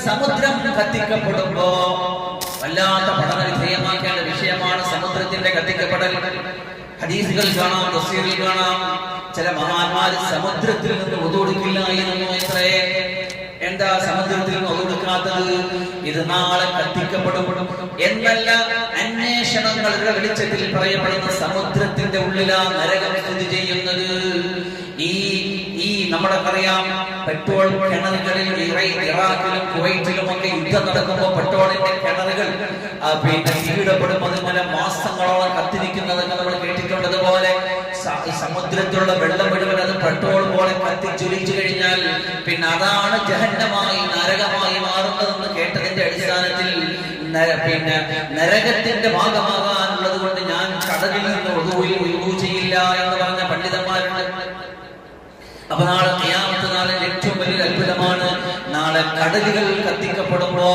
സമുദ്രം കത്തിക്കപ്പെടുമ്പോ വല്ലാത്ത പഠന വിധേയമാക്കേണ്ട വിഷയമാണ് സമുദ്രത്തിന്റെ കത്തിക്കപ്പെടൽ. ഹദീസുകൾ കാണാം, തഫ്സീറിൽ കാണാം, ചില മഹാന്മാര് സമുദ്രത്തിൽ നിന്ന് ഒതുകൊടുക്കില്ലായിരുന്നു. എത്രേ എന്താ സമുദ്രത്തിൽ നിന്ന് ഒതുകൊടുക്കാത്തത്? ഇത് നാളെ കത്തിക്കപ്പെടും എന്നല്ല, അന്വേഷണങ്ങളുടെ വെളിച്ചത്തിൽ പറയപ്പെടുന്ന സമുദ്രത്തിന്റെ ഉള്ളിലാ നരകം സ്ഥിതി ചെയ്യുന്നത്. ഈ നമ്മുടെ പറയാം, പെട്രോൾ കിണറുകളിൽ ഇറാഖിലും കുവൈറ്റിലും ഒക്കെ യുദ്ധം നടക്കുമ്പോൾ പെട്രോളിന്റെ കിണറുകൾ തീയിടപ്പെടും. അതിങ്ങനെ മാസങ്ങളോളം കത്തിരിക്കുന്നതൊക്കെ നമ്മൾ കേട്ടിട്ടുള്ളതുപോലെ സമുദ്രത്തിലുള്ള വെള്ളം മുഴുവൻ അത് പെട്രോൾ പോലെ കത്തിച്ചൊലിച്ചു കഴിഞ്ഞാൽ പിന്നെ അതാണ് ജഹന്നമായി നരകമായി മാറുന്നതെന്ന് കേട്ടതിന്റെ അടിസ്ഥാനത്തിൽ പിന്നെ നരകത്തിന്റെ ഭാഗമാകാനുള്ളത് കൊണ്ട് ഞാൻ കടലിൽ നിന്ന് ഒഴിവു ചെയ്യില്ല എന്ന് പറഞ്ഞ പണ്ഡിതന്മാരുണ്ട്. അപ്പൊ നാളെ ഖിയാമത്ത് നാളിന്റെ ഏറ്റവും വലിയ അത്ഭുതമാണ്, നാളെ കടലുകൾ കത്തിക്കപ്പെടുമ്പോ